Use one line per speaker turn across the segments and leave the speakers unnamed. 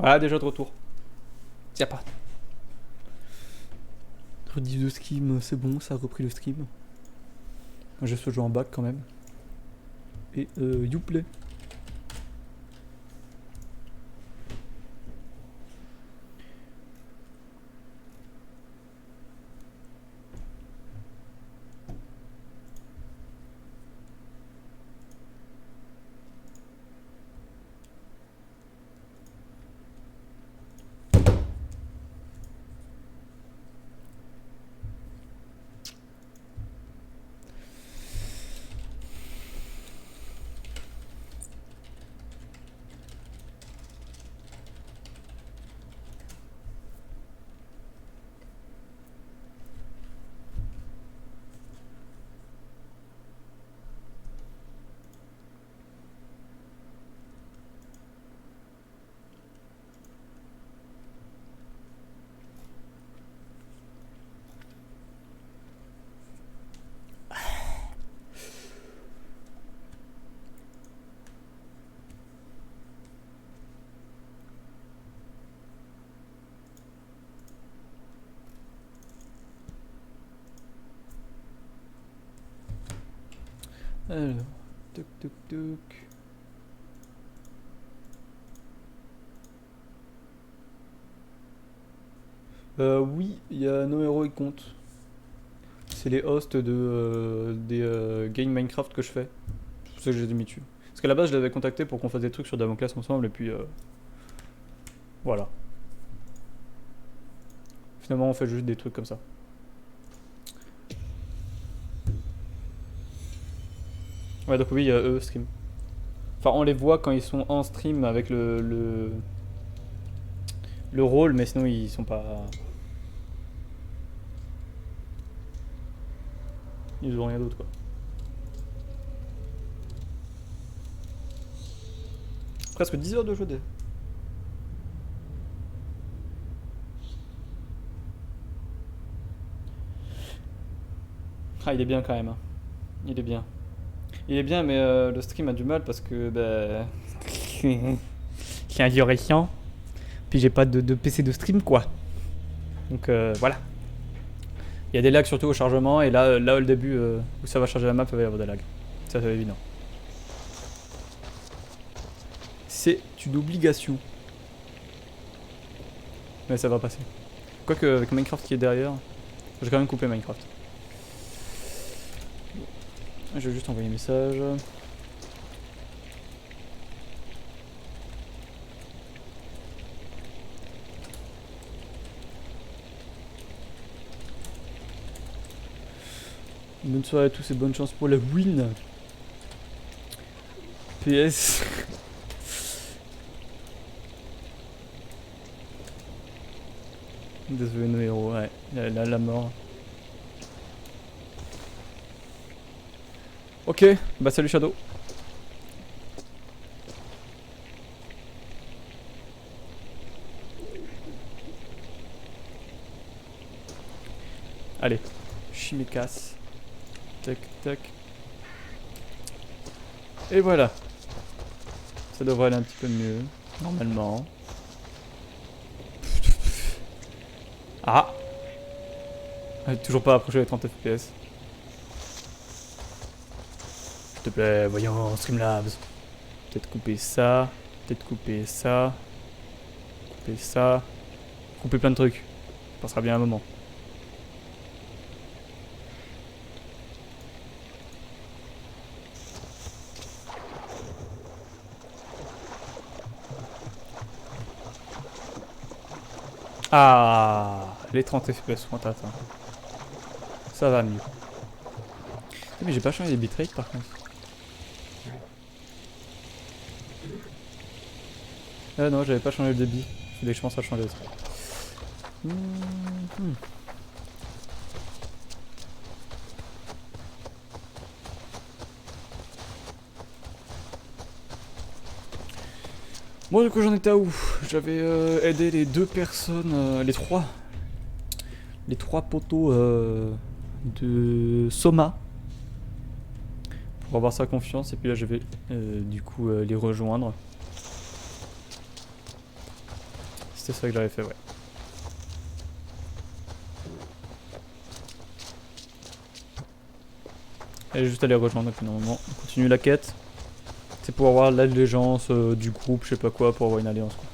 Voilà, déjà de retour. Tiens pas. Rediff de stream, c'est bon, ça a repris le stream. J'ai ce jeu en bac quand même. Et Youplay. Alors, toc toc toc. Oui, il y a No Hero Compte. C'est les hosts des games Minecraft que je fais. C'est pour ça que je les ai mis dessus. Parce qu'à la base, je l'avais contacté pour qu'on fasse des trucs sur Damoclès ensemble, et puis voilà. Finalement, on fait juste des trucs comme ça. Ouais, donc oui, eux stream. Enfin, on les voit quand ils sont en stream avec le rôle, mais sinon ils sont pas. Ils ont rien d'autre quoi. Presque 10 heures de jeu. Ah, il est bien quand même. Hein. Il est bien. Il est bien, mais le stream a du mal parce que bah, c'est un vieux récent. Puis j'ai pas de PC de stream quoi. Donc voilà. Il y a des lags surtout au chargement et là au début où ça va charger la map, il va y avoir des lags. Ça c'est évident. C'est une obligation. Mais ça va passer. Quoique avec Minecraft qui est derrière, j'ai quand même coupé Minecraft. Je vais juste envoyer un message. Bonne soirée à tous et bonne chance pour la win. PS. Désolé nos héros, ouais, la mort. Ok, bah salut Shadow. Allez, Chimekas. Tac tac. Et voilà. Ça devrait aller un petit peu mieux, normalement. Ah, toujours pas approché les 30 FPS. S'il te plaît, voyons, Streamlabs. Peut-être couper ça. Peut-être couper ça. Couper ça. Couper plein de trucs. Ça passera bien un moment. Ah, les 30 FPS sont atteints. Ça va mieux. Mais j'ai pas changé les bitrates par contre. Ah non, j'avais pas changé le débit. Il fallait que je pense à changer ça. Bon, du coup, j'en étais à où? J'avais aidé les deux personnes, les trois poteaux de Soma pour avoir sa confiance. Et puis là, je vais du coup les rejoindre. c'est ça que j'avais fait, ouais. Elle est juste allée rejoindre, donc normalement on continue la quête. C'est pour avoir l'allégeance du groupe, je sais pas quoi, pour avoir une alliance quoi.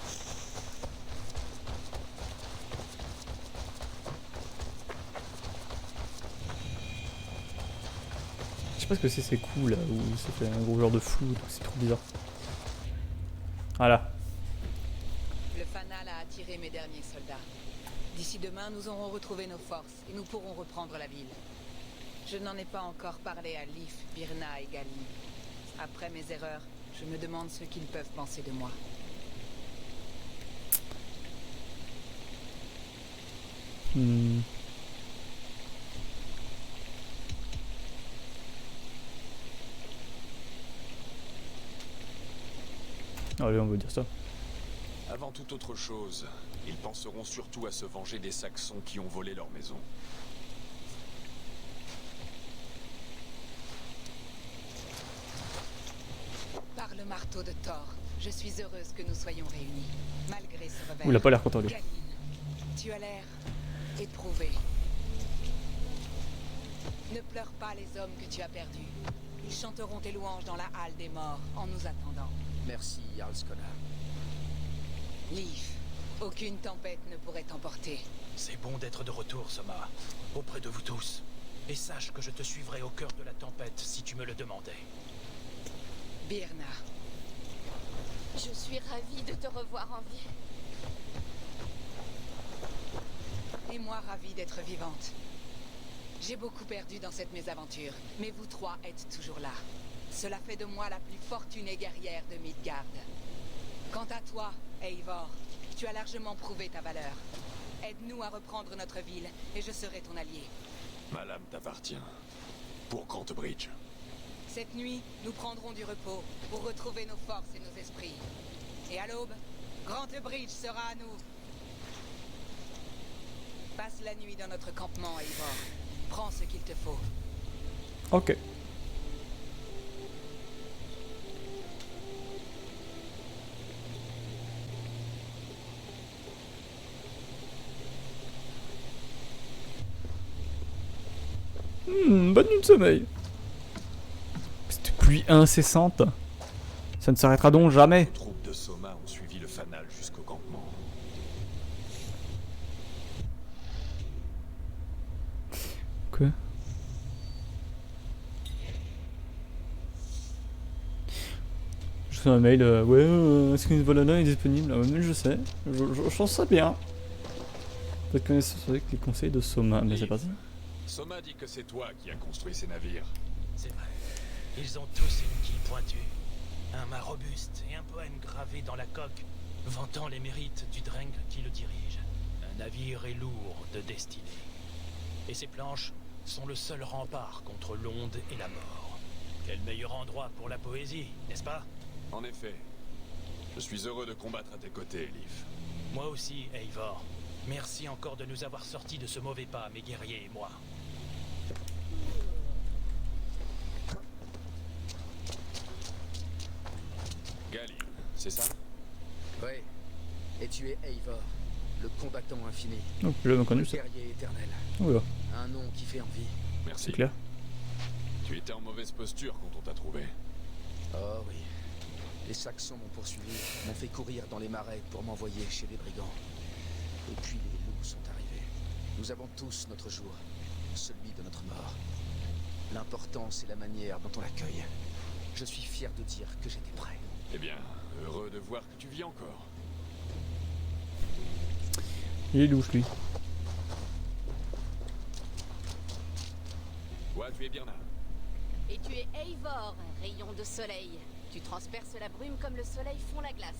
Je sais pas ce que c'est ces coups là, où ça fait un gros genre de flou, c'est trop bizarre. Voilà.
Le fanal a attiré mes derniers soldats. D'ici demain, nous aurons retrouvé nos forces et nous pourrons reprendre la ville. Je n'en ai pas encore parlé à Leif, Birna et Galin. Après mes erreurs, je me demande ce qu'ils peuvent penser de moi.
Allez, on va dire ça.
Avant toute autre chose, ils penseront surtout à se venger des Saxons qui ont volé leur maison.
Par le marteau de Thor, je suis heureuse que nous soyons réunis, malgré ce revers.
Ouh, il a pas l'air content lui.
Galin, tu as l'air éprouvé. Ne pleure pas les hommes que tu as perdus. Ils chanteront tes louanges dans la halle des morts en nous attendant.
Merci, Jarl Skona.
Leif, aucune tempête ne pourrait t'emporter.
C'est bon d'être de retour, Soma, auprès de vous tous. Et sache que je te suivrai au cœur de la tempête si tu me le demandais.
Birna,
Je suis ravie de te revoir en vie.
et moi ravie d'être vivante. J'ai beaucoup perdu dans cette mésaventure, mais vous trois êtes toujours là. Cela fait de moi la plus fortunée guerrière de Midgard. Quant à toi, Eivor, tu as largement prouvé ta valeur. Aide-nous à reprendre notre ville, et je serai ton allié.
Ma lame t'appartient. Pour Grantebridge.
Cette nuit, nous prendrons du repos pour retrouver nos forces et nos esprits. Et à l'aube, Grantebridge sera à nous. Passe la nuit dans notre campement, Eivor. Prends ce qu'il te faut.
Ok. Bonne nuit de sommeil. Cette pluie incessante. Ça ne s'arrêtera donc jamais.
Les troupes de Soma ont suivi le fanal jusqu'au campement.
Quoi? Je fais un mail, ouais, est-ce qu'une Volana est disponible? Ah, ouais, je sais, je pense ça bien. Peut-être connaissance avec les conseils de Soma, mais c'est parti.
Soma dit que c'est toi qui as construit ces navires.
C'est vrai. Ils ont tous une quille pointue, un mât robuste et un poème gravé dans la coque, vantant les mérites du Dreng qui le dirige. Un navire est lourd de destinée. Et ces planches sont le seul rempart contre l'onde et la mort. Quel meilleur endroit pour la poésie, n'est-ce pas?
En effet. Je suis heureux de combattre à tes côtés, Leif.
Moi aussi, Eivor. Merci encore de nous avoir sortis de ce mauvais pas, mes guerriers et moi.
Galin, c'est ça?
Oui. Et tu es Eivor, le combattant infini,
Donc là, on connu
le
ça.
guerrier éternel.
Oula,
Un nom qui fait envie.
Merci.
c'est clair.
Tu étais en mauvaise posture quand on t'a trouvé.
Oh oui. Les Saxons m'ont poursuivi, m'ont fait courir dans les marais pour m'envoyer chez les brigands. Et puis les loups sont arrivés. Nous avons tous notre jour, celui de notre mort. L'important, c'est la manière dont on l'accueille. Je suis fier de dire que j'étais prêt.
Eh bien, heureux de voir que tu vis encore.
Il est louche lui.
Toi, tu es bien là.
Et tu es Eivor, rayon de soleil. Tu transperces la brume comme le soleil fond la glace.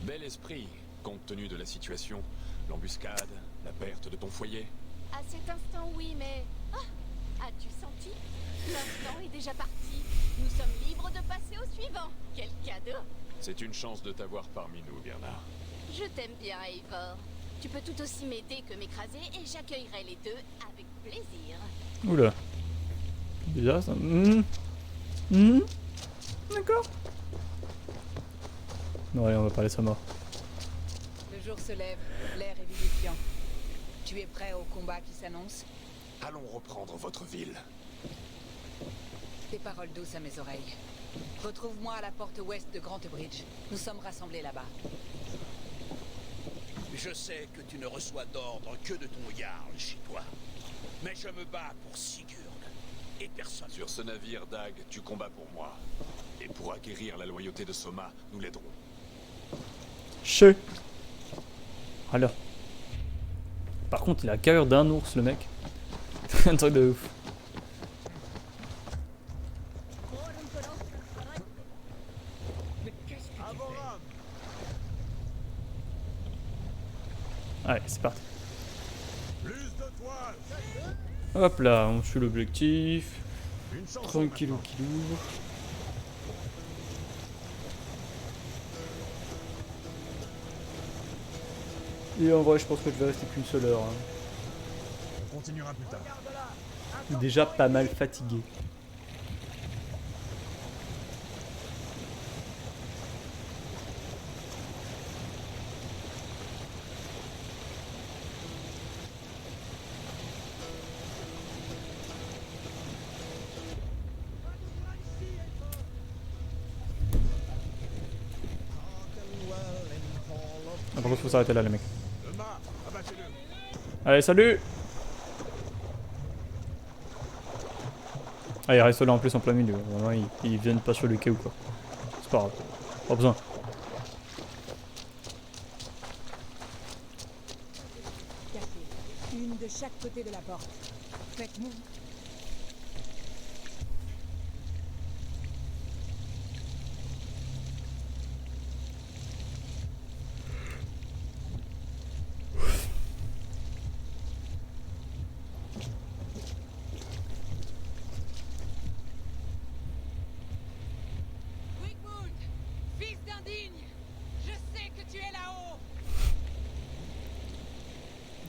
Bel esprit, compte tenu de la situation, l'embuscade, la perte de ton foyer.
À cet instant, oui, mais... Ah, as-tu senti? L'instant est déjà parti. Nous sommes libres de passer au suivant. Quel cadeau!
C'est une chance de t'avoir parmi nous, Bernard.
Je t'aime bien, Eivor. Tu peux tout aussi m'aider que m'écraser et j'accueillerai les deux avec plaisir.
Oula. Bizarre ça. D'accord. Non, allez, on va parler de sa mort.
Le jour se lève, l'air est vivifiant. Tu es prêt au combat qui s'annonce?
Allons reprendre votre ville.
Tes paroles douces à mes oreilles. Retrouve-moi à la porte ouest de Grantebridge. Nous sommes rassemblés là-bas.
Je sais que tu ne reçois d'ordre que de ton Jarl chez toi. Mais je me bats pour Sigurd. Et personne.
Sur ce navire, Dag, tu combats pour moi. Et pour acquérir la loyauté de Soma, nous l'aiderons.
Che. Alors. Par contre, il a la carrure d'un ours, le mec. Un truc de ouf. Allez, c'est parti. Hop là, on suit l'objectif. Tranquillou kilou. Et en vrai, je pense que je vais rester qu'une seule heure.
On continuera plus tard.
Je suis déjà pas mal fatigué. Ah, par contre, faut s'arrêter là, les mecs. Allez, salut! Ah, il reste là en plus en plein milieu. Vraiment, ils viennent pas sur le quai ou quoi. C'est pas grave. Pas besoin.
Une de chaque côté de la porte. Faites-nous. Wigmund, fils d'indigne, je sais que tu es là-haut.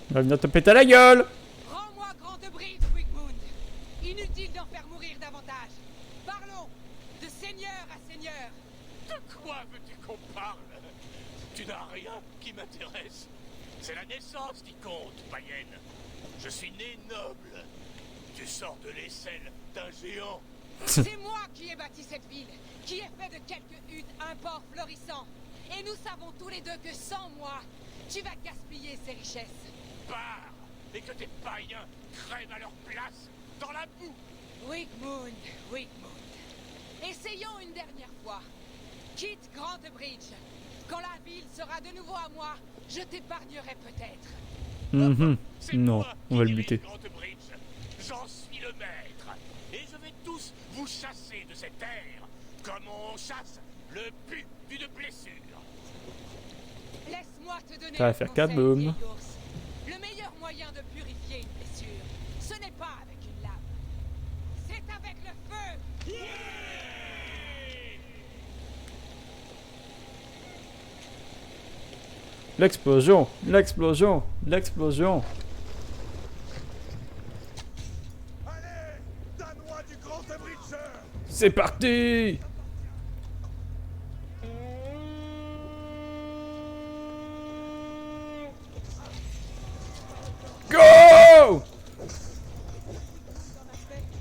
Il va venir te péter la gueule!
Rends-moi Grantebridge, Wigmund. Inutile d'en faire mourir davantage. Parlons de seigneur à seigneur.
De quoi veux-tu qu'on parle? Tu n'as rien qui m'intéresse. C'est la naissance qui compte, païenne. Je suis né noble. Tu sors de l'aisselle d'un géant.
C'est moi qui ai bâti cette ville, qui ai fait de quelques huttes un port florissant. Et nous savons tous les deux que sans moi, tu vas gaspiller ces richesses.
Pars et que tes païens crèvent à leur place dans la boue.
Wigmund, Wigmund. Essayons une dernière fois. Quitte Grantebridge. Quand la ville sera de nouveau à moi, je t'épargnerai peut-être.
C'est
Non,
moi
on va
qui
le buter.
dirige Grantebridge. J'en suis le maître. Et je vais tous vous chasser de cette terre, comme on chasse le pu d'une blessure.
Laisse-moi te donner
Ça va
un
faire
conseil,
kaboom.
vieil ours. Le meilleur moyen de purifier une blessure, ce n'est pas avec une lame. C'est avec le feu.
L'explosion! L'explosion! L'explosion!
Allez, Danois du Grand Bridger.
C'est parti! Go!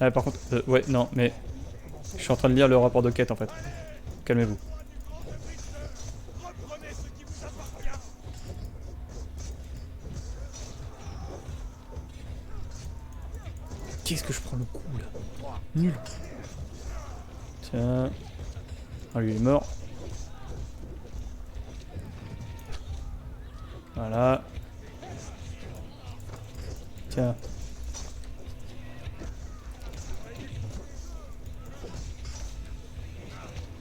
Ah, par contre, ouais, non, mais je suis en train de lire le rapport de quête en fait. Calmez-vous.
Reprenez ce qui vous appartient.
Qu'est-ce que je prends le coup là? Nul. Tiens. Ah, lui il est mort. Voilà. Tiens.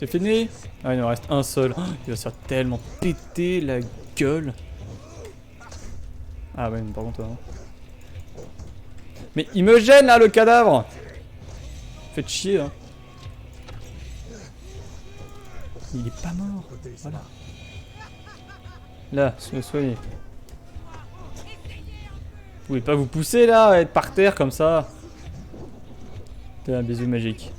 C'est fini? Ah, il en reste un seul. Oh, il va se faire tellement péter la gueule. Ah ouais, mais par contre... hein. Mais il me gêne là, le cadavre! Faites chier, hein. Il est pas mort. Voilà. Là, soyez. Vous pouvez pas vous pousser là, être par terre comme ça. C'est un bisou magique.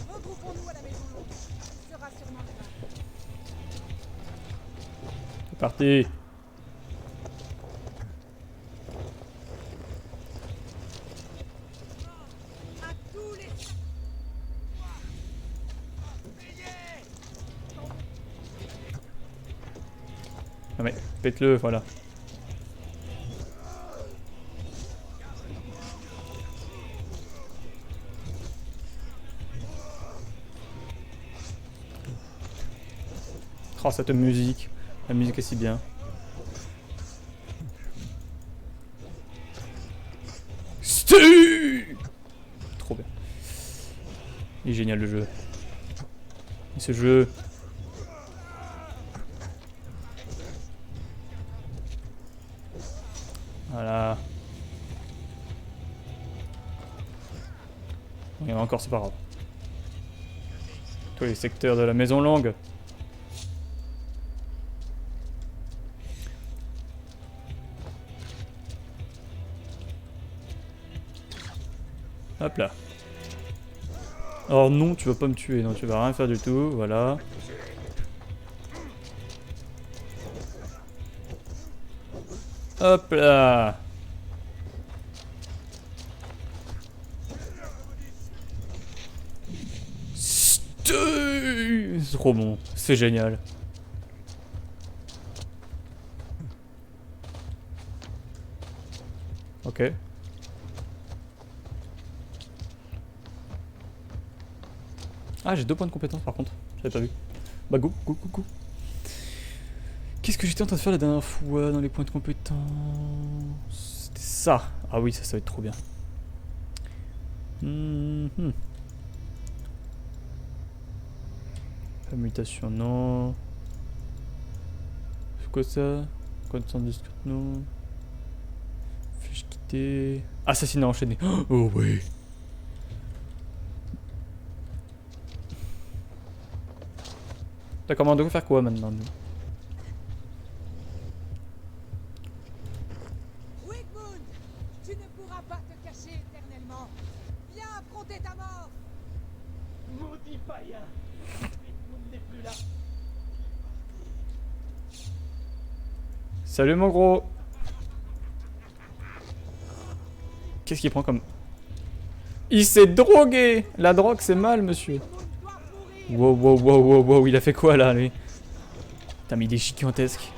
Regroupons-nous à la maison longue. Ce sera sûrement demain.
Parti. Ah mais, pète-le, voilà. Oh, cette musique. La musique est si bien. Stu! Trop bien. Il est génial le jeu. Et ce jeu... Voilà. Il y en a encore, c'est pas grave. Tous les secteurs de la maison longue. Hop là. Oh non, tu vas pas me tuer, non, tu vas rien faire du tout, voilà. Hop là. C'est trop bon, c'est génial. Ok. Ah, j'ai 2 points de compétence par contre, j'avais pas vu. Bah go, go, go, go. Qu'est-ce que j'étais en train de faire la dernière fois dans les points de compétence? C'était ça. Ah oui, ça va être trop bien. La mutation, non. C'est quoi ça? Connaissance discrète, non. Fiche quitter. Assassinat enchaîné. Oh oui. D'accord, mais on doit faire quoi maintenant nous?
Wigmund, tu ne pourras pas te cacher éternellement. Viens affronter ta mort.
Maudit païen! Wigmund n'est plus là.
Salut mon gros. Qu'est-ce qu'il prend comme... Il s'est drogué. La drogue c'est mal monsieur. Wow, wow, wow, wow, wow, il a fait quoi là, lui? Putain, mais il est gigantesque.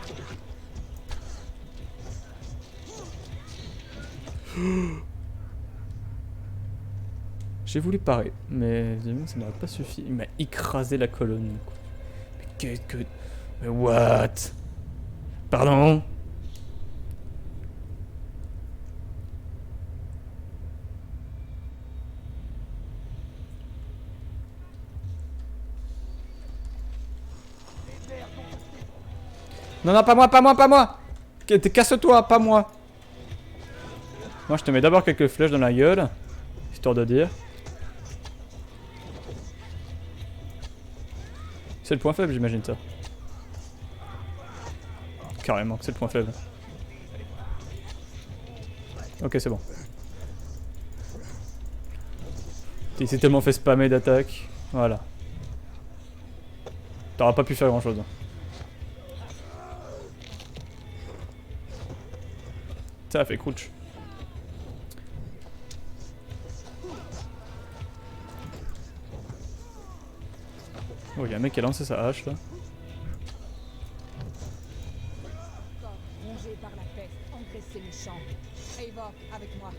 J'ai voulu parer, mais évidemment ça n'aurait pas suffi. Il m'a écrasé la colonne. Mais qu'est-ce que... Mais what? Pardon? Non, non, pas moi, pas moi, pas moi! Casse-toi, pas moi! Moi, je te mets d'abord quelques flèches dans la gueule, histoire de dire. C'est le point faible, j'imagine ça. Carrément, c'est le point faible. Ok, c'est bon. Il s'est tellement fait spammer d'attaques. Voilà. T'auras pas pu faire grand chose. Ça a fait crouch. Oh, il y a un mec qui a lancé sa hache là.
Rongé par la peste, engraissé méchant. Eivor, avec moi.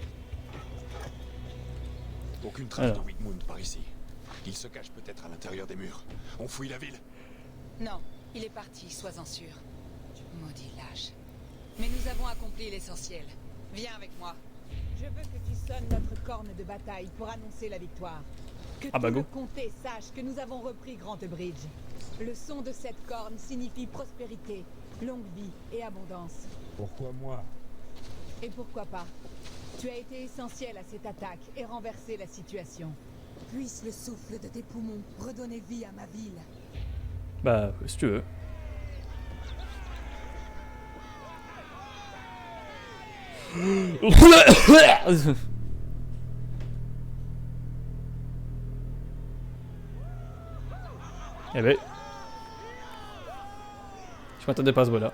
Aucune trace de Wigmund par ici. Il se cache peut-être à l'intérieur des murs. On fouille la ville?
Non, il est parti, sois-en sûr. Maudit lâche. Mais nous avons accompli l'essentiel. Viens avec moi. Je veux que tu sonnes notre corne de bataille pour annoncer la victoire. Que tout le comté sache que nous avons repris Grantebridge. Le son de cette corne signifie prospérité, longue vie et abondance.
Pourquoi moi?
Et pourquoi pas? Tu as été essentiel à cette attaque et renversé la situation. Puisse le souffle de tes poumons redonner vie à ma ville.
Bah, si tu veux. Eh ben. Je m'attendais pas à ce bout-là.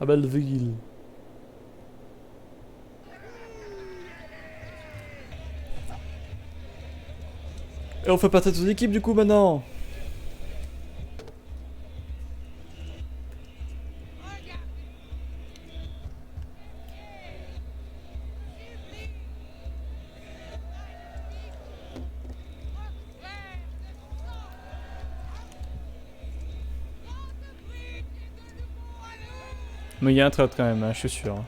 À Belleville. Et on fait partie de son équipe du coup maintenant. Mais il y a un traître quand même, hein, je suis sûr.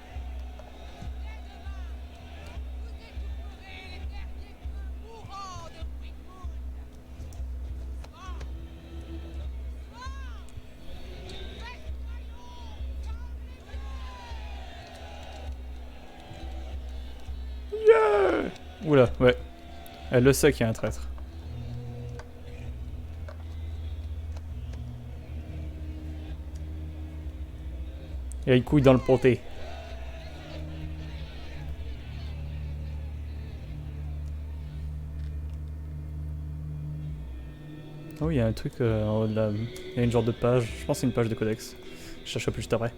Yeah! Oula, ouais. Elle le sait qu'il y a un traître. Il y a une couille dans le poté. Oh, il y a un truc en haut de la... Il y a une genre de page. Je pense que c'est une page de codex. Je cherche plus juste après.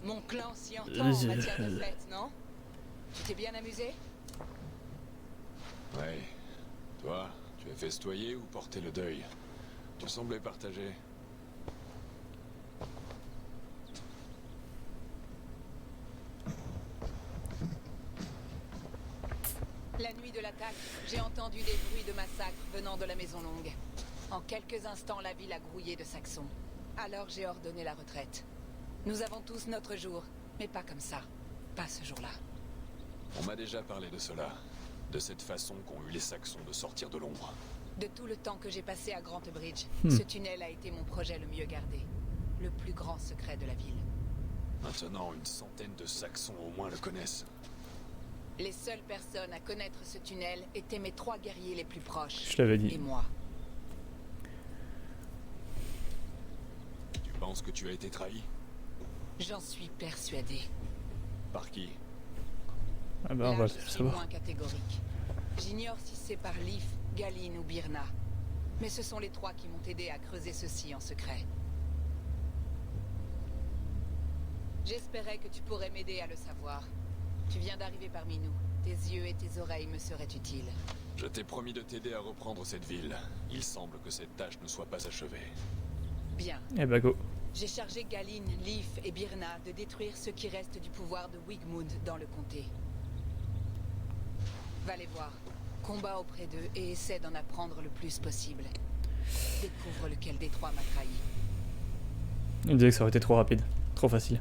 Mon clan s'y entend en matière de fête, non? Tu t'es bien amusé?
Ouais. Toi, tu as festoyé ou porté le deuil? Tu semblais partagé.
La nuit de l'attaque, j'ai entendu des bruits de massacre venant de la Maison Longue. En quelques instants, la ville a grouillé de Saxons. Alors j'ai ordonné la retraite. Nous avons tous notre jour, mais pas comme ça. Pas ce jour-là.
On m'a déjà parlé de cela. De cette façon qu'ont eu les Saxons de sortir de l'ombre.
De tout le temps que j'ai passé à Grant Bridge, ce tunnel a été mon projet le mieux gardé. Le plus grand secret de la ville.
Maintenant, une centaine de Saxons au moins le connaissent.
Les seules personnes à connaître ce tunnel étaient mes 3 guerriers les plus proches.
Je l'avais dit.
Et moi.
Tu penses que tu as été trahi?
J'en suis persuadé.
Par qui?
Ah bah on va
Là,
le
je suis
savoir.
moins catégorique. J'ignore si c'est par Leaf, Galine ou Birna. Mais ce sont les 3 qui m'ont aidé à creuser ceci en secret. J'espérais que tu pourrais m'aider à le savoir. Tu viens d'arriver parmi nous. Tes yeux et tes oreilles me seraient utiles.
Je t'ai promis de t'aider à reprendre cette ville. Il semble que cette tâche ne soit pas achevée.
Bien.
Eh bah go.
J'ai chargé Galine, Leaf et Birna de détruire ce qui reste du pouvoir de Wigmund dans le comté. Va les voir. Combat auprès d'eux et essaie d'en apprendre le plus possible. Découvre lequel des 3 m'a trahi.
Il me disait que ça aurait été trop rapide. Trop facile.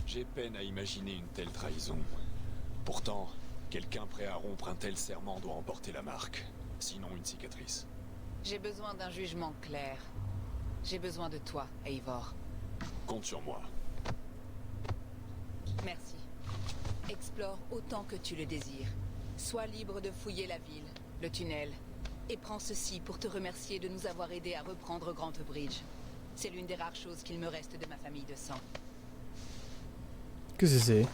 J'ai peine à imaginer une telle trahison. Pourtant, quelqu'un prêt à rompre un tel serment doit en porter la marque. Sinon une cicatrice.
J'ai besoin d'un jugement clair. J'ai besoin de toi, Eivor.
Compte sur moi.
Merci. Explore autant que tu le désires. Sois libre de fouiller la ville, le tunnel. Et prends ceci pour te remercier de nous avoir aidés à reprendre Grant Bridge. C'est l'une des rares choses qu'il me reste de ma famille de sang.
Qu'est-ce que c'est?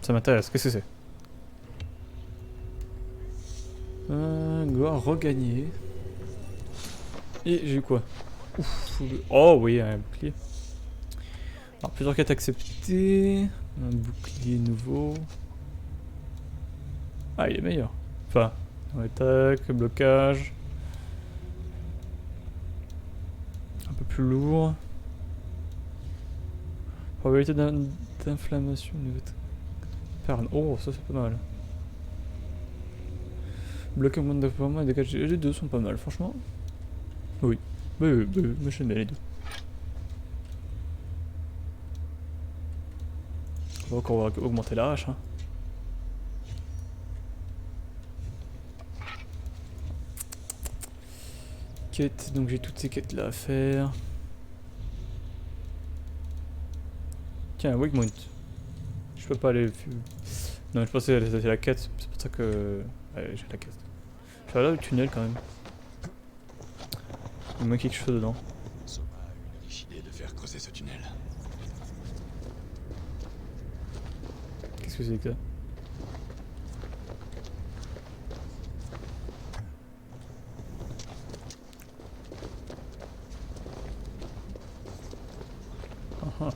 Ça m'intéresse. Qu'est-ce que c'est? Gloire regagnée. Et j'ai eu quoi? Ouf. Oh oui, un bouclier. Alors plusieurs quêtes acceptées. Un bouclier nouveau. Ah, il est meilleur. Enfin, attaque, blocage. Un peu plus lourd. Probabilité d'inflammation. Perne. Oh, ça c'est pas mal. Bloquer moins de déploiement et dégage. Les deux sont pas mal, franchement. Oui. Mais j'aime bien les deux. On va encore augmenter la hache. Hein. Quête, donc j'ai toutes ces quêtes là à faire. Tiens, Wigmund. Je peux pas aller. Non, je pensais que c'était la quête. C'est pour ça que. Allez, j'ai la quête. Je vais aller au tunnel quand même. Il me manque quelque chose dedans.
creuser ce tunnel.
Qu'est-ce que c'est que ça? Ah ah.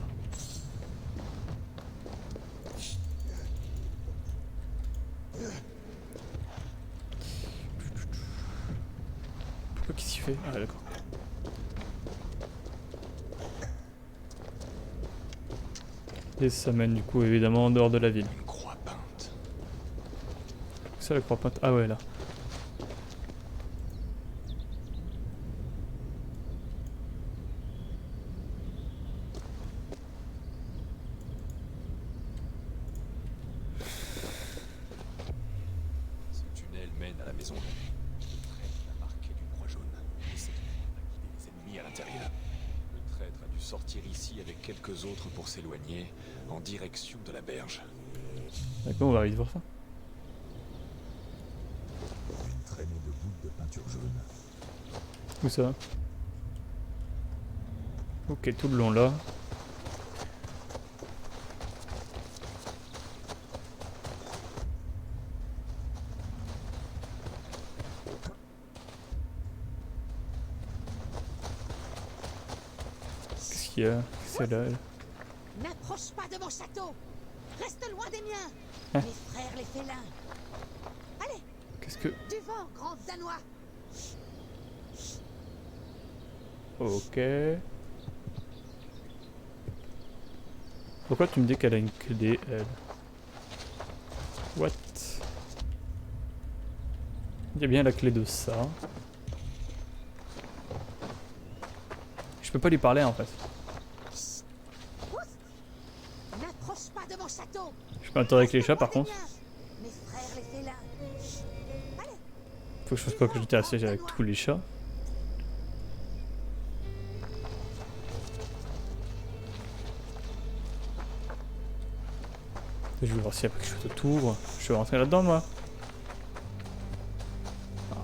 Pourquoi qu'est-ce qu'il fait? Ah d'accord. Et ça mène du coup évidemment en dehors de la ville.
Une croix peinte.
C'est la croix peinte. Ah ouais là.
Ce tunnel mène à la maison. Le traître l'a marqué d'une croix jaune. Et cette croix va guider les ennemis à l'intérieur. Le traître a dû sortir ici avec quelques autres pour s'éloigner en direction de la berge.
D'accord, on va vite voir ça.
Une traînée de gouttes de peinture jaune.
Où ça? Ok, tout le long là. Qu'est-ce qu'il y a? C'est là. Elle.
N'approche pas de mon château. Reste loin des miens.
Hein?
Mes frères les félins. Allez,
Qu'est-ce que...
du vent, grand Danois.
Ok. Pourquoi tu me dis qu'elle a une clé, elle? What? Il y a bien la clé de ça. Je peux pas lui parler en fait.
N'approche pas de mon château.
Je peux interagir avec les chats par
Reste loin
contre.
des miens. Mes frères les félins. Allez,
Faut que je fasse quoi, que j'étais assez avec tous les chats. Je vais voir s'il y a pas quelque chose autour. Je vais rentrer là-dedans moi.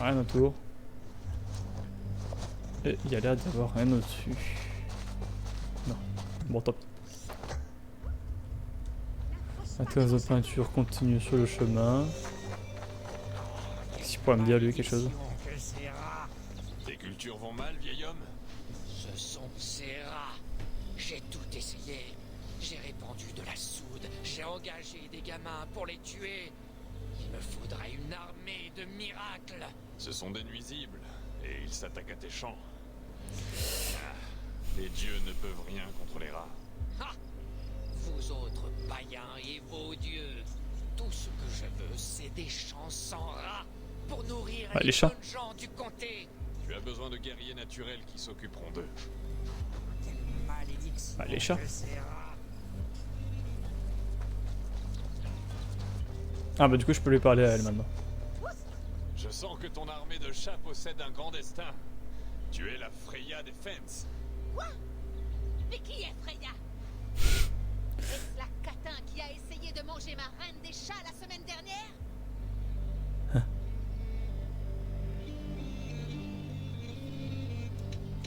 Ah, rien autour. Et il y a l'air d'y avoir rien au-dessus. Non. Bon top. La terrasse de peinture continue sur le chemin. Qu'est-ce qu'il pourrait me dire lui, quelque chose?
Que ces rats.
Tes cultures vont mal, vieil homme?
Ce sont ces rats. J'ai tout essayé. J'ai répandu de la soude. J'ai engagé des gamins pour les tuer. Il me faudrait une armée de miracles.
Ce sont des nuisibles, et ils s'attaquent à tes champs. Ah, les dieux ne peuvent rien contre les rats.
Ha! Vous autres païens et vos dieux, tout ce que je veux, c'est des champs sans rats pour nourrir
Ah, les
les
chats.
bonnes gens du comté.
Tu as besoin de guerriers naturels qui s'occuperont d'eux.
Quelle malédiction
Ah, les chats.
que ces rats.
Ah bah du coup je peux lui parler à elle maintenant.
Je sens que ton armée de chats possède un grand destin. Tu es la Freya des Fens.
mais qui est Freya? Est-ce la catin qui a essayé de manger ma reine des chats la semaine dernière?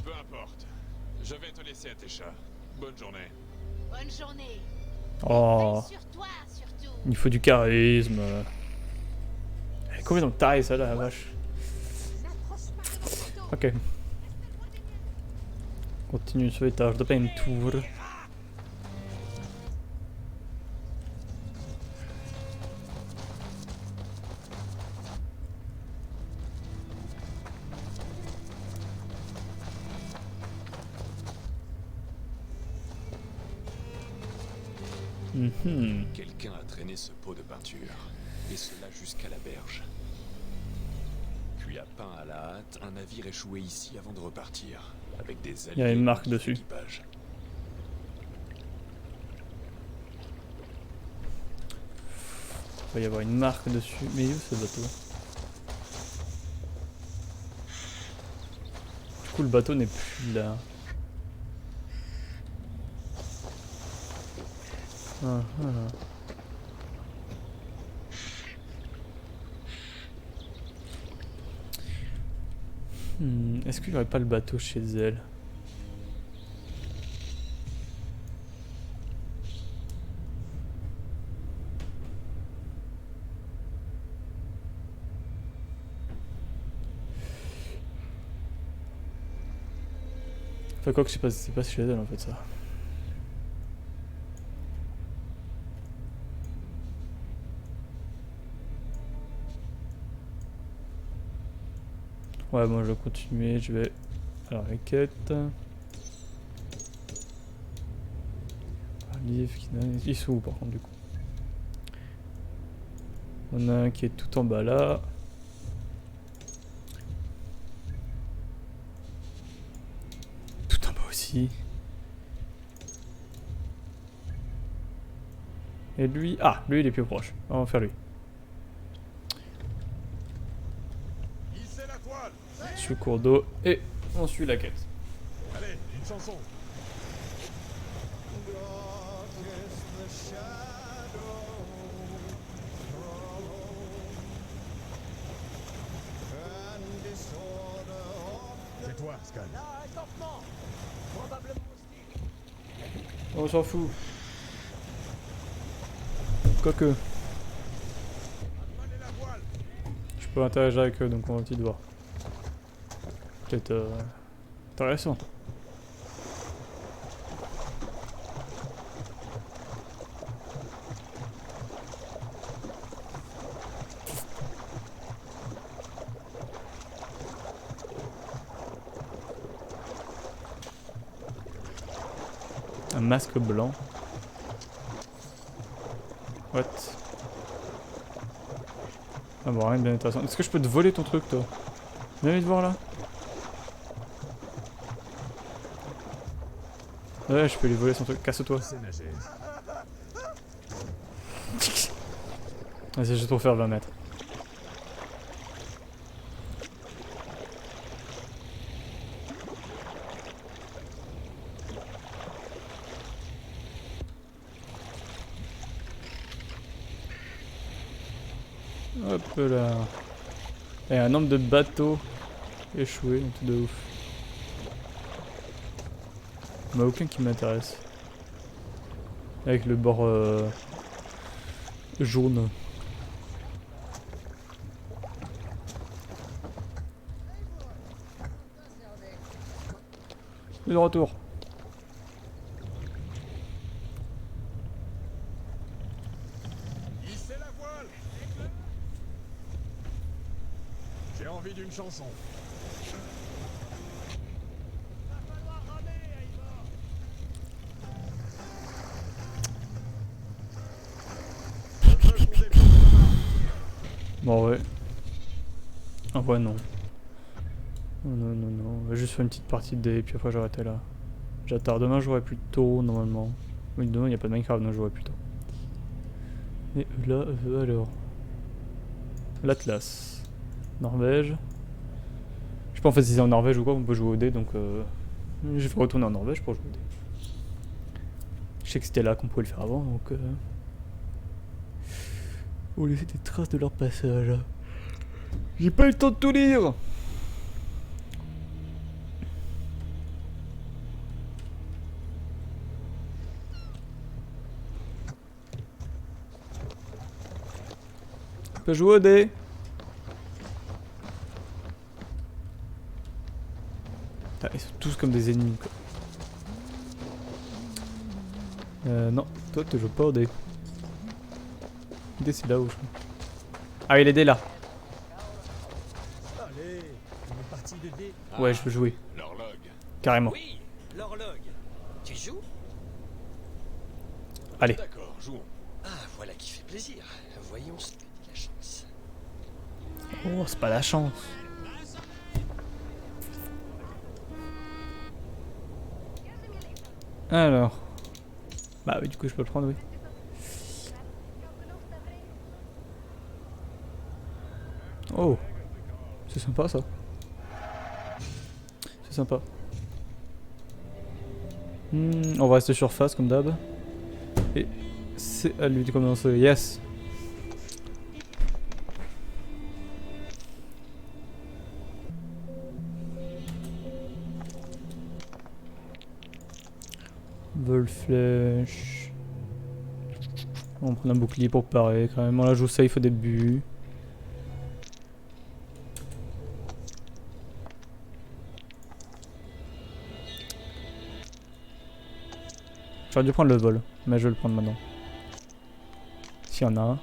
Peu importe. Je vais te laisser à tes chats. Bonne journée.
Bonne journée.
Oh,
Veille sur toi, surtout.
il faut du charisme. Elle est complètement taille ça là, la vache.
N'approche pas de mon château.
Ok. Continue sur l'étage de peinture. Mhm.
Quelqu'un a traîné ce pot de peinture, et cela jusqu'à la berge. Puis a peint à la hâte un navire échoué ici avant de repartir, avec des alliés.
Il y a une marque
et
dessus.
équipage.
Il va y avoir une marque dessus. Mais où ce bateau? Du coup le bateau n'est plus là. Ah, ah. Est-ce qu'il n'y aurait pas le bateau chez elle? Enfin quoi que je sais pas, c'est pas chez elle en fait ça. Ouais bon je vais continuer, je vais à la requête. Un livre qui donne... Ils sont où par contre du coup? On a un qui est tout en bas là. Tout en bas aussi. Et lui... Ah, lui il est plus proche. On va faire lui.
Hissez la toile.
Je suis cours d'eau et on suit la quête.
Allez, une chanson. Tais-toi, Scan.
On s'en fout. Quoique.
Allez la voile.
Je peux interagir avec eux donc on va peut-être voir. Peut-être intéressant. Un masque blanc. What? Ah bon, rien de bien intéressant. Est-ce que je peux te voler ton truc, toi? Viens vite voir là. Ouais, je peux lui voler son truc. Casse-toi.
C'est nager.
Vas-y, je vais trop faire 20 mètres. Hop là. Et un nombre de bateaux échoués, un truc de ouf. Il n'y en a aucun qui m'intéresse. Avec le bord jaune. Et de retour.
Hissez la voile. J'ai envie d'une chanson.
Bon ouais. Ah ouais non. Non non non non. On va juste faire une petite partie de dés et puis après j'arrêterai là. J'attends. Demain je jouerai plus tôt normalement. Oui demain il n'y a pas de Minecraft donc je jouerai plus tôt. Et là alors. L'Atlas. Norvège. Je sais pas en fait si c'est en Norvège ou quoi, on peut jouer au dés donc je vais retourner en Norvège pour jouer au dés. Je sais que c'était là qu'on pouvait le faire avant donc on laisser des traces de leur passage. J'ai pas eu le temps de tout lire. On peut jouer au dés. Ah, ils sont tous comme des ennemis quoi. Non, toi tu joues pas au dés. Le dé c'est là où je crois. Ah oui les dés là.
Allez, une partie de dés.
Ouais je veux jouer.
L'horloge.
Carrément.
Oui, l'horloge. Tu joues?
Allez.
D'accord, jouons.
Ah, voilà qui fait plaisir. Voyons ce que dit la chance.
Oh c'est pas la chance. Alors. Bah oui du coup je peux le prendre oui. Oh. C'est sympa ça. C'est sympa. On va rester surface comme d'hab. Et c'est à lui de commencer. Yes. Vol flèche. On prend un bouclier pour parer quand même. On la joue safe au début. J'aurais dû prendre le vol, mais je vais le prendre maintenant. S'il y en a un.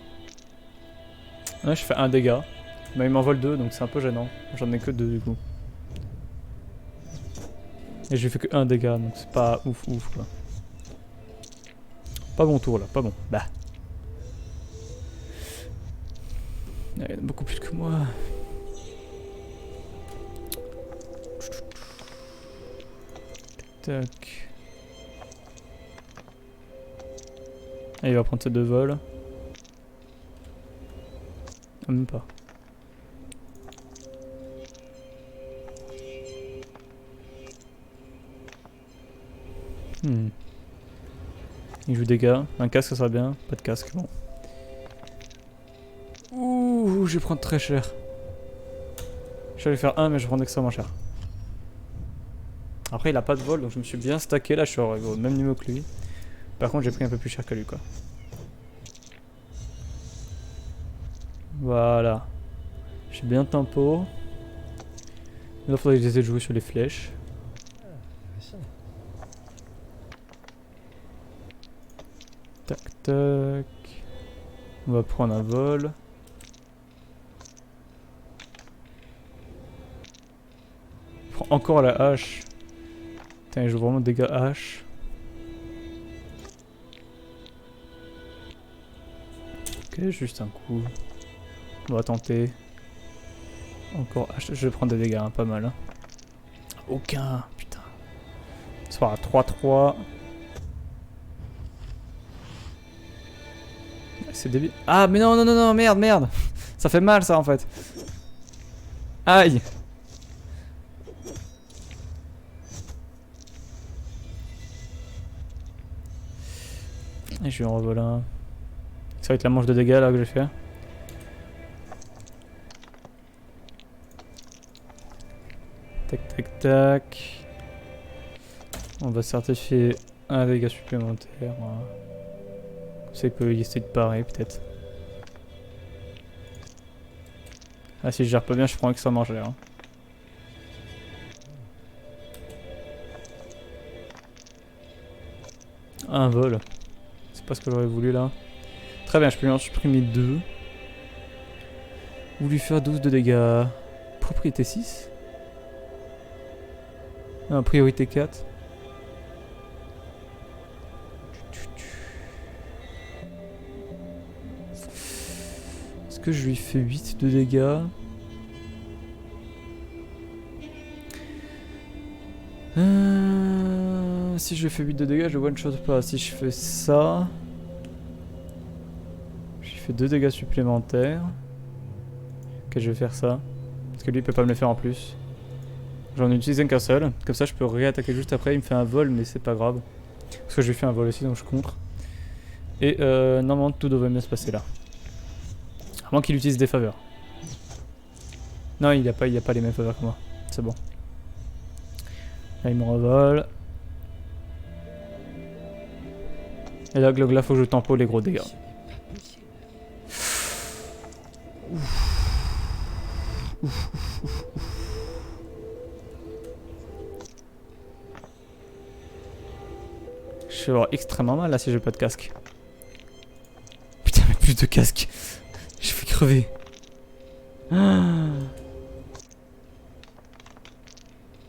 Ouais, je fais un dégât. Mais il m'envole 2, donc c'est un peu gênant. J'en ai que 2 du coup. Et j'ai fait que 1 dégât, donc c'est pas ouf quoi. Pas bon tour là, pas bon. Bah. Il y en a beaucoup plus que moi. Tac. Et il va prendre ses 2 vols. Ah, même pas. Il joue dégâts. Un casque ça sera bien. Pas de casque, bon. Ouh, je vais prendre très cher. Je vais aller faire 1 mais je vais prendre extrêmement cher. Après il a pas de vol donc je me suis bien stacké là, je suis au même niveau que lui. Par contre j'ai pris un peu plus cher que lui quoi. Voilà. J'ai bien tempo. Là faudrait que j'essaie de jouer sur les flèches. Tac tac. On va prendre un vol. Prends encore la hache. Putain, il joue vraiment dégâts hache. Ok, juste un coup. On va tenter. Encore hache. Je vais prendre des dégâts, hein, pas mal. Hein. Aucun, putain. Ça sera 3-3. C'est débile. Ah, mais non, merde. Ça fait mal ça en fait. Aïe. Et je lui en revole un. Ça va être la manche de dégâts là que je vais faire. Tac tac tac. On va certifier un dégât supplémentaire. C'est qu'il peut essayer de parer peut-être. Ah si je gère pas bien je prends extrêmement cher. Hein. Un vol. C'est pas ce que j'aurais voulu là. Très bien, je peux lui en supprimer 2. Ou lui faire 12 de dégâts. Propriété 6. Non, priorité 4. Est-ce que je lui fais 8 de dégâts? Si je fais 8 de dégâts, je one shot pas. Si je fais ça, je fais 2 dégâts supplémentaires. Ok, je vais faire ça. Parce que lui il peut pas me le faire en plus. J'en ai utilisé qu'un seul. Comme ça je peux réattaquer juste après. Il me fait un vol mais c'est pas grave. Parce que je lui fais un vol aussi donc je contre. Et normalement tout devrait bien se passer là. À moins qu'il utilise des faveurs. Non il a pas les mêmes faveurs que moi. C'est bon. Là il me revole. Et là, là, faut que je tempo les gros dégâts. Je vais avoir extrêmement mal là si j'ai pas de casque. Putain, mais plus de casque. Je vais crever. Ah.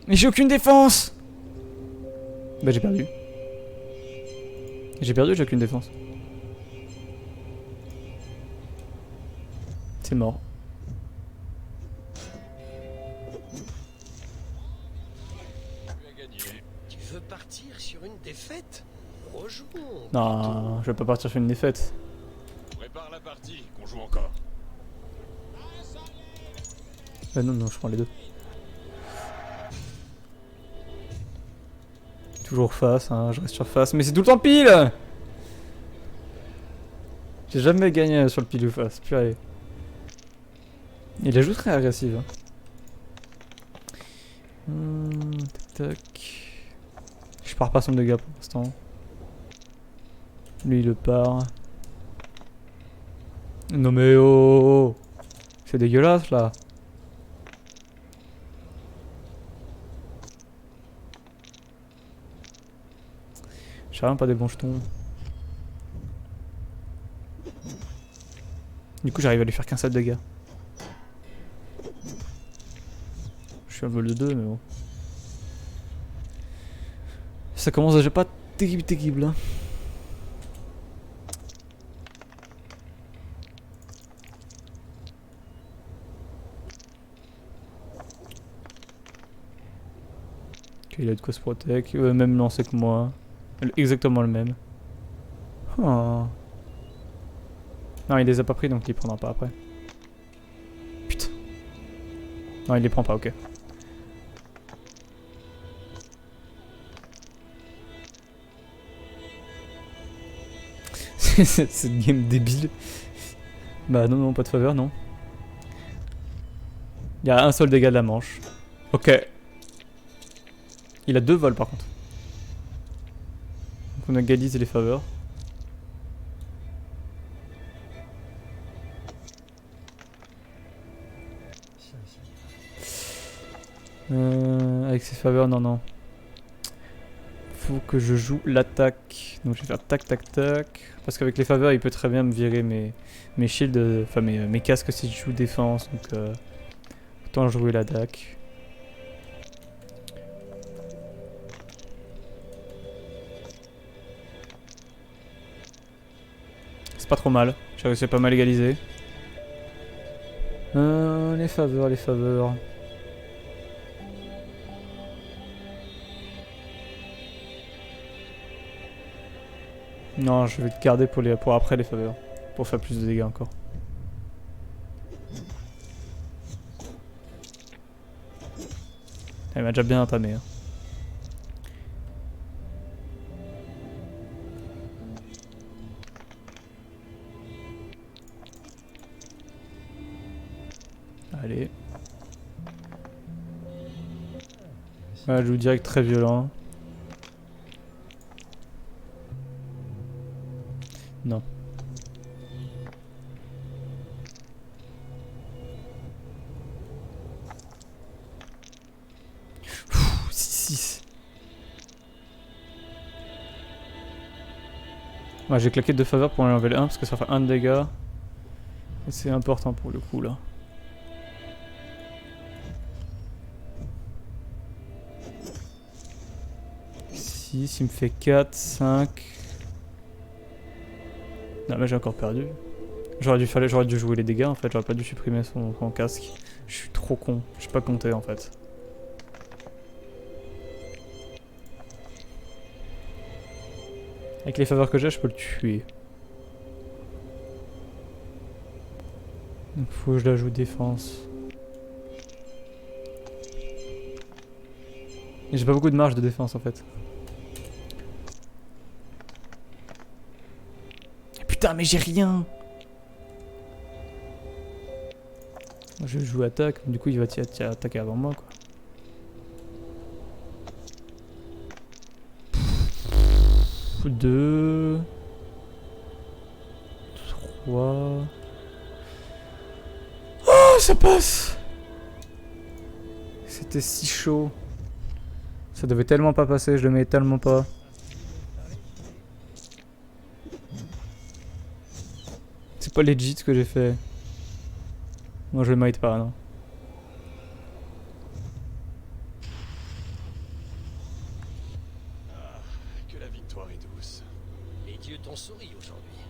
Mais j'ai aucune défense. Bah j'ai perdu. J'ai perdu, j'ai aucune défense. C'est mort.
Tu veux partir sur une défaite? Rejoue.
Non, je vais pas partir sur une défaite.
Prépare la partie, qu'on joue encore.
Non, je prends les deux. Toujours face, hein, je reste sur face, mais c'est tout le temps pile. J'ai jamais gagné sur le pile ou face, purée. Il la joue très agressive. Tac tac. Je pars pas son dégâts pour l'instant. Lui il le part. Non mais oh, c'est dégueulasse là. J'ai rien, pas des bons jetons. Du coup, j'arrive à lui faire qu'un seul dégât. Je suis un vol de 2, mais bon. Ça commence déjà pas terrible, hein. Ok, il a de quoi se protéger. Même lancé que moi. Exactement le même. Oh. Non, il les a pas pris, donc il les prendra pas après. Putain. Non, il les prend pas, ok. Cette game débile. Bah non, pas de faveur, non. Il y a un seul dégât de la manche. Ok. Il a 2 vols par contre. Donc on a égalisé les faveurs. Avec ses faveurs, non. Faut que je joue l'attaque. Donc je vais faire tac tac tac. Parce qu'avec les faveurs, il peut très bien me virer mes shields, enfin mes casques si je joue défense. Donc autant jouer l'attaque. C'est pas trop mal. J'ai réussi à pas mal égaliser. Les faveurs. Non, je vais te garder pour après les faveurs. Pour faire plus de dégâts encore. Il m'a déjà bien entamé. Hein. Allez. Ouais, je joue direct très violent. Non. Pfff, 6-6. Ouais, j'ai claqué 2 faveurs pour enlever le 1 parce que ça fait 1 de dégâts. Et c'est important pour le coup là. Il me fait 4, 5. Non mais j'ai encore perdu. J'aurais dû jouer les dégâts en fait, j'aurais pas dû supprimer son casque. Je suis trop con, je sais pas compter en fait. Avec les faveurs que j'ai, je peux le tuer. Donc faut que je la joue défense. Et j'ai pas beaucoup de marge de défense en fait. Putain, mais j'ai rien. Je joue attaque, du coup il va attaquer avant moi quoi. Pff, 2 3. Oh, ça passe. C'était si chaud. Ça devait tellement pas passer, je le mets tellement pas. C'est pas legit ce que j'ai fait. Moi je le mérite pas, non.
Ah, que la victoire est douce.
Les dieux t'ont souri aujourd'hui.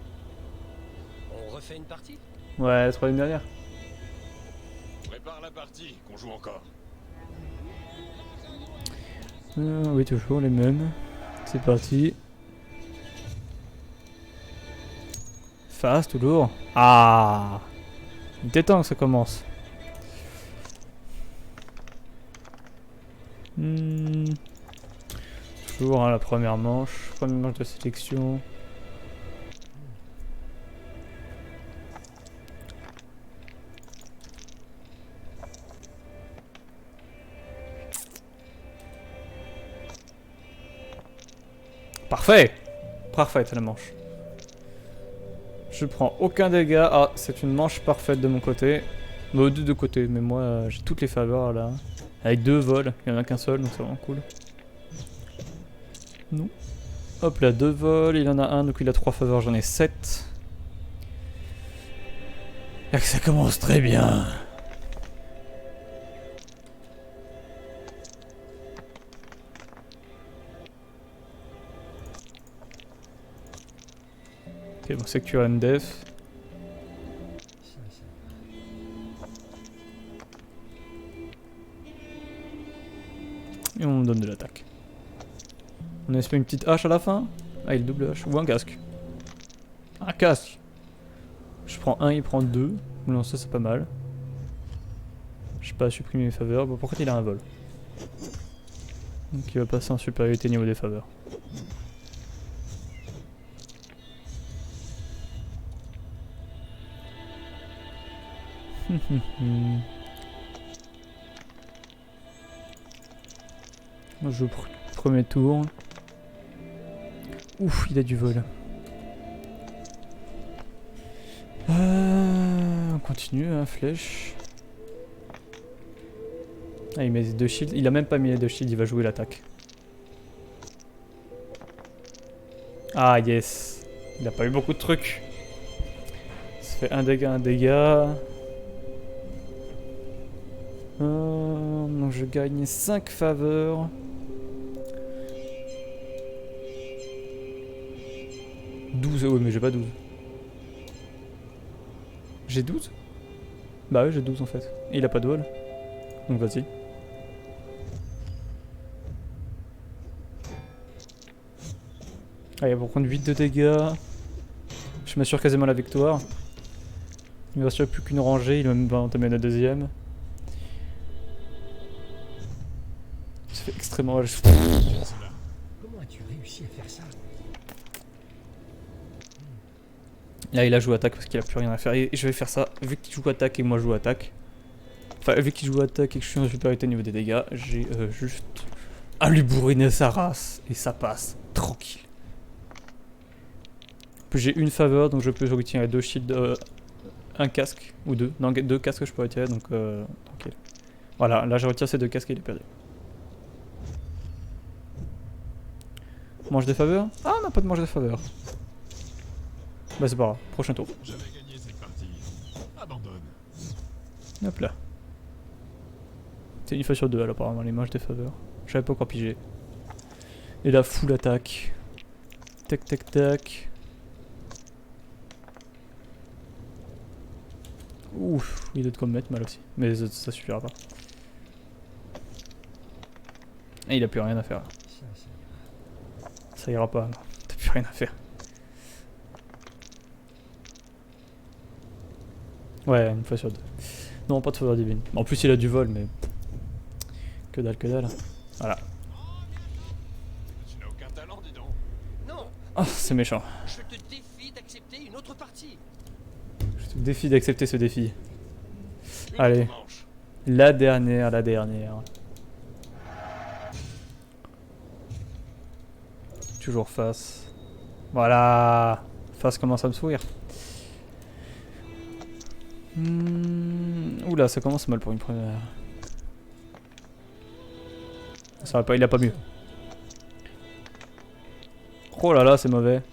On refait une partie?
Ouais, la 3e dernière.
Prépare la partie, qu'on joue encore.
Oui, toujours les mêmes. C'est parti. Face, toujours. Ah! Il était temps que ça commence. Toujours hein, la première manche de sélection. Parfait! Parfaite la manche. Je prends aucun dégât. Ah, c'est une manche parfaite de mon côté. De deux côtés, mais moi j'ai toutes les faveurs là. Avec 2 vols, il n'y en a qu'un seul donc c'est vraiment cool. Non. Hop là, 2 vols, il en a un, donc il a 3 faveurs, j'en ai 7. Là que ça commence très bien. Ok, bon, Secure and Def. Et on me donne de l'attaque. On espère une petite hache à la fin. Ah, il double hache. Ou un casque. Un casque. Je prends un, il prend 2. Non, ça c'est pas mal. Je sais pas supprimer les faveurs. Bon, pourquoi il a un vol? Donc il va passer en supériorité niveau des faveurs. Moi je joue premier tour. Ouf, il a du vol. On continue, hein, flèche. Ah, il met 2 shields. Il a même pas mis les 2 shields, il va jouer l'attaque. Ah, yes. Il a pas eu beaucoup de trucs. Ça fait un dégât. Donc je gagne 5 faveurs. 12, oh mais j'ai pas 12. J'ai 12? Bah ouais, j'ai 12 en fait. Et il a pas de vol. Donc vas-y. Allez, pour prendre 8 de dégâts. Je m'assure quasiment la victoire. Il ne reste plus qu'une rangée, il va même pas entamer la deuxième. Ça fait extrêmement mal.
Comment as-tu réussi à faire ça?
Là il a joué attaque parce qu'il a plus rien à faire. Et je vais faire ça, vu qu'il joue attaque et moi je joue attaque. Enfin vu qu'il joue attaque et que je suis en supériorité au niveau des dégâts, j'ai juste à lui bourriner sa race. Et ça passe, tranquille. Puis j'ai une faveur donc je peux retirer 2 shields, un casque ou 2. Non 2 casques que je peux retirer donc tranquille. Voilà, là je retire ces 2 casques et il est perdu. Manche des faveurs? Ah on n'a pas de manche des faveurs. Bah c'est pas grave, prochain tour.
J'avais gagné cette partie. Abandonne.
Hop là. C'est une fois sur 2 alors apparemment les manches des faveurs. J'avais pas encore pigé. Et là full attaque. Tac tac tac. Ouf, il a de quoi me mettre mal aussi. Mais ça suffira pas. Et il a plus rien à faire là. Ça ira pas, non. T'as plus rien à faire. Ouais, une fois sur 2. Non, pas de faveur divine. En plus, il a du vol, mais. Que dalle, que dalle. Voilà.
Tu n'as aucun talent, dis donc.
Non,
Oh, c'est méchant.
je te défie d'accepter une autre partie.
Je te défie d'accepter ce défi.
Une
Allez.
autre manche.
La dernière, la dernière. Toujours face. Voilà. Face commence à me sourire. Oula, ça commence mal pour une première. Ça va pas, il a pas mieux. Oh là là, c'est mauvais.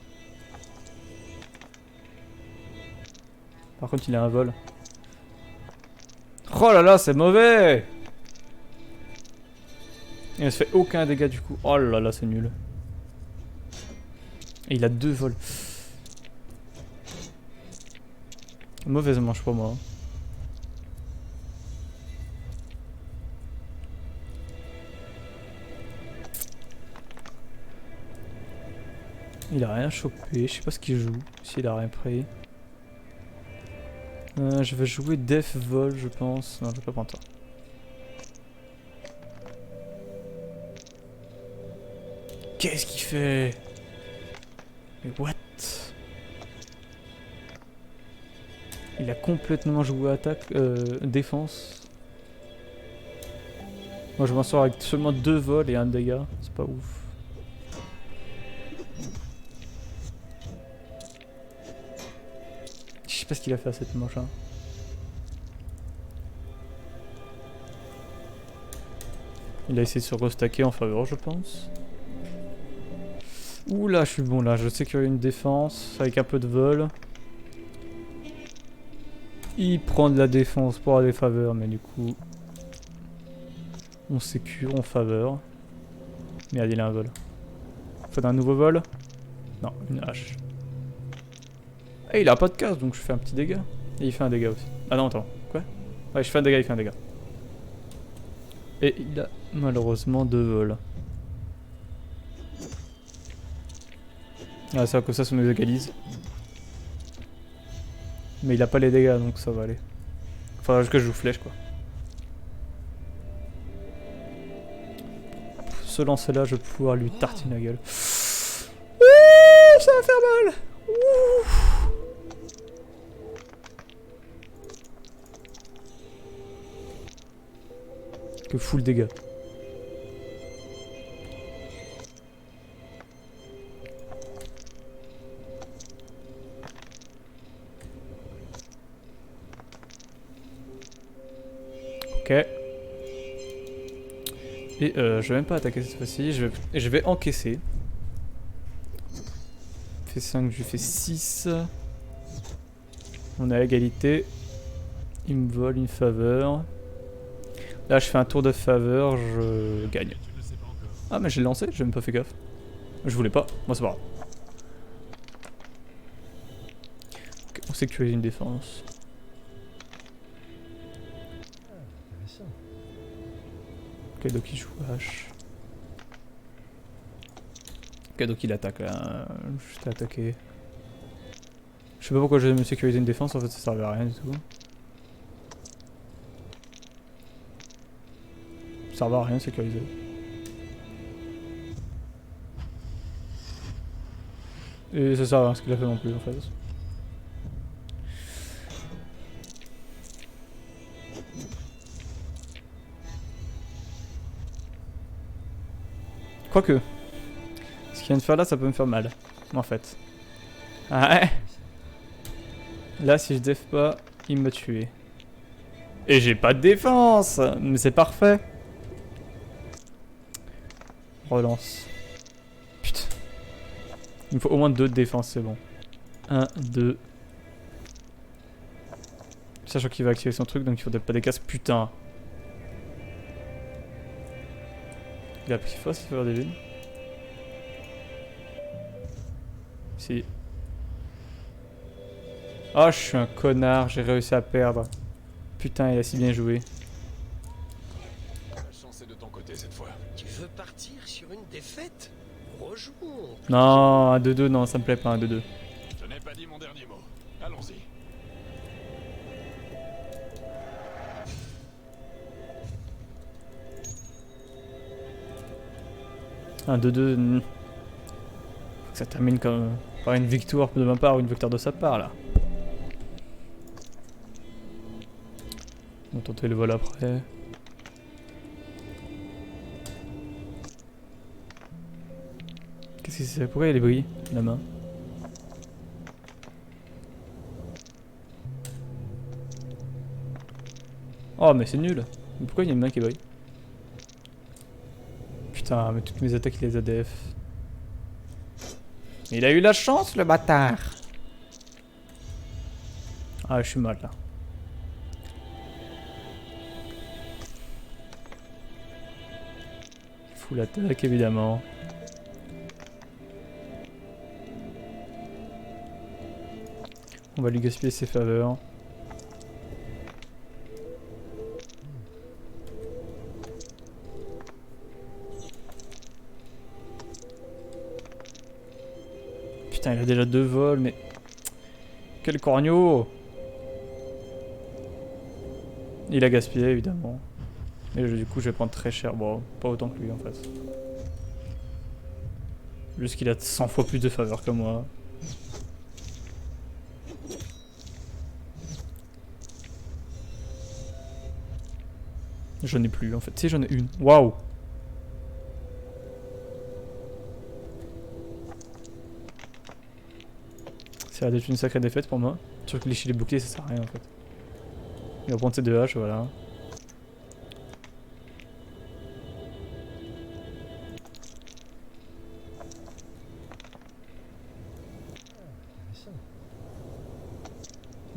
Par contre, il a un vol. Oh là là, c'est mauvais. Il ne se fait aucun dégât du coup. Oh là là, c'est nul. Et il a 2 vols. Mauvaise manche pour moi. Il a rien chopé, je sais pas ce qu'il joue, s'il a rien pris. Je vais jouer Def Vol, je pense. Non, je vais pas prendre ça. Qu'est-ce qu'il fait? Mais what? Il a complètement joué attaque, défense. Moi je m'en sors avec seulement 2 vols et 1 dégât, c'est pas ouf. Je sais pas ce qu'il a fait à cette manche là. Il a essayé de se restacker en faveur je pense. Ouh là, je suis bon là. Je sécurise une défense avec un peu de vol. Il prend de la défense pour avoir des faveurs, mais du coup... On sécure, on faveur. Merde, il a un vol. Faut un nouveau vol? Non, une hache. Et il a pas de casse, donc je fais un petit dégât. Et il fait un dégât aussi. Ah non, attends. Quoi? Ouais, je fais un dégât, il fait un dégât. Et il a malheureusement 2 vols. Ah, ça, comme ça nous égalise. Mais il a pas les dégâts, donc ça va aller. Faudra juste que je joue flèche, quoi. Ce lancer là, je vais pouvoir lui tartiner la gueule. Ouh, ça va faire mal. Ouh. Que full dégâts. Ok. Et je vais même pas attaquer cette fois-ci, je vais encaisser. Fait 5, je lui fais 6. On est à égalité. Il me vole une faveur. Là je fais un tour de faveur, je gagne. Ah mais j'ai lancé, j'ai même pas fait gaffe. Je voulais pas, moi c'est pas grave. Okay, on sécurise une défense. Ok, donc il joue H. Ok, donc il attaque là. Je t'ai attaqué. Je sais pas pourquoi je vais me sécuriser une défense, en fait ça servait à rien du tout. Ça servait à rien de sécuriser. Et ça sert à rien ce qu'il a fait non plus en fait. Quoique, ce qu'il vient de faire là, ça peut me faire mal, en fait. Ah ouais. Là, si je def pas, il m'a tué. Et j'ai pas de défense, mais c'est parfait. Relance. Putain. Il me faut au moins 2 de défense, c'est bon. 1, 2. Sachant qu'il va activer son truc, donc il faudrait pas des casses, putain. Il a pris face, il faut faire des villes. Si. Oh, je suis un connard, j'ai réussi à perdre. Putain, il a si bien joué.
La chance est de ton côté cette fois.
Tu veux partir sur une défaite? Rejouons.
Non, un 2-2, non, ça me plaît pas, un 2-2.
Je n'ai pas dit mon dernier mot. Allons-y.
Un 2-2. Faut que ça termine comme par une victoire de ma part ou une victoire de sa part là. On va tenter le vol après. Qu'est-ce que c'est? Pourquoi il y a des bris la main? Oh mais c'est nul. Mais pourquoi il y a une main qui brille? Putain, mais toutes mes attaques il les ADF. Il a eu la chance le bâtard. Ah je suis mal là. Full attaque évidemment. On va lui gaspiller ses faveurs. Putain, il a déjà 2 vols, mais... Quel corneau! Il a gaspillé, évidemment. Et du coup, je vais prendre très cher. Bon, pas autant que lui, en fait. Juste qu'il a 100 fois plus de faveurs que moi. J'en ai plus, en fait. Si, j'en ai une. Waouh! Ça va être une sacrée défaite pour moi. Sur que lécher les boucliers, ça sert à rien, en fait. Il va prendre ses 2 haches, voilà.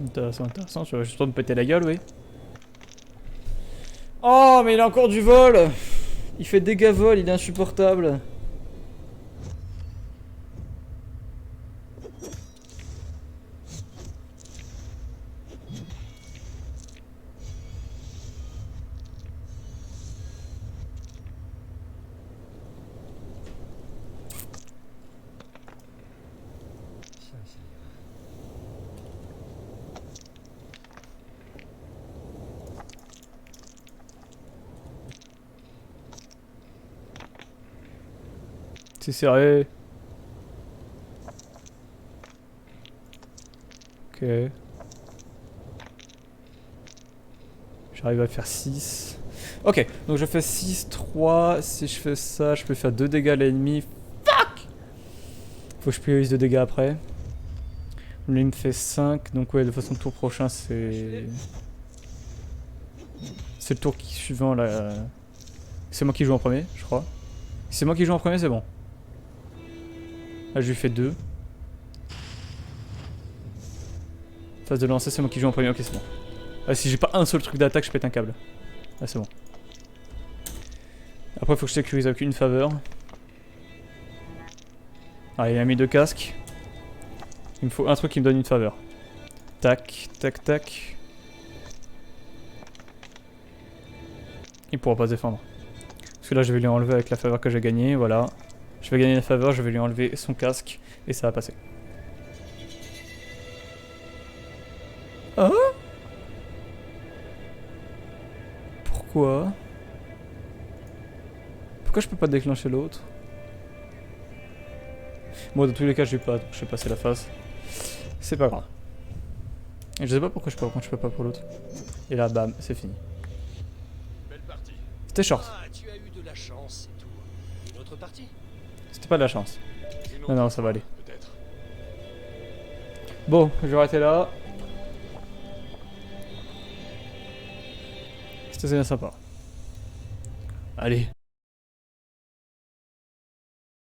Intéressant, intéressant. Je vais juste me péter la gueule, oui. Oh, mais il a encore du vol. Il fait dégâts vol, il est insupportable. C'est sérieux. Ok. J'arrive à faire 6. Ok, donc je fais 6, 3. Si je fais ça, je peux faire 2 dégâts à l'ennemi. Fuck! Faut que je priorise 2 dégâts après. Lui il me fait 5, donc ouais, de toute façon, le tour prochain, c'est... C'est le tour suivant, là. C'est moi qui joue en premier, je crois. Si c'est moi qui joue en premier, c'est bon. Là, je lui fais 2. Phase de lancer, c'est moi qui joue en premier. Ok, c'est bon. Ah, si j'ai pas un seul truc d'attaque, je pète un câble. Ah, c'est bon. Après, il faut que je sécurise avec une faveur. Ah, il a mis 2 casques. Il me faut un truc qui me donne une faveur. Tac, tac, tac. Il pourra pas se défendre. Parce que là, je vais lui enlever avec la faveur que j'ai gagnée. Voilà. Je vais gagner la faveur, je vais lui enlever son casque. Et ça va passer. Ah? Pourquoi? Pourquoi je peux pas déclencher l'autre? Moi, dans tous les cas, je vais passer la phase. C'est pas grave. Et je sais pas pourquoi je peux pas pour l'autre. Et là, bam, c'est fini.
Belle partie.
C'était short.
Ah, tu as eu de la chance, c'est tout. Une autre partie?
C'était pas de la chance.
Une
Non, non,
autre
ça va
fois,
aller.
Peut-être.
Bon, je vais arrêter là. C'était bien sympa. Allez.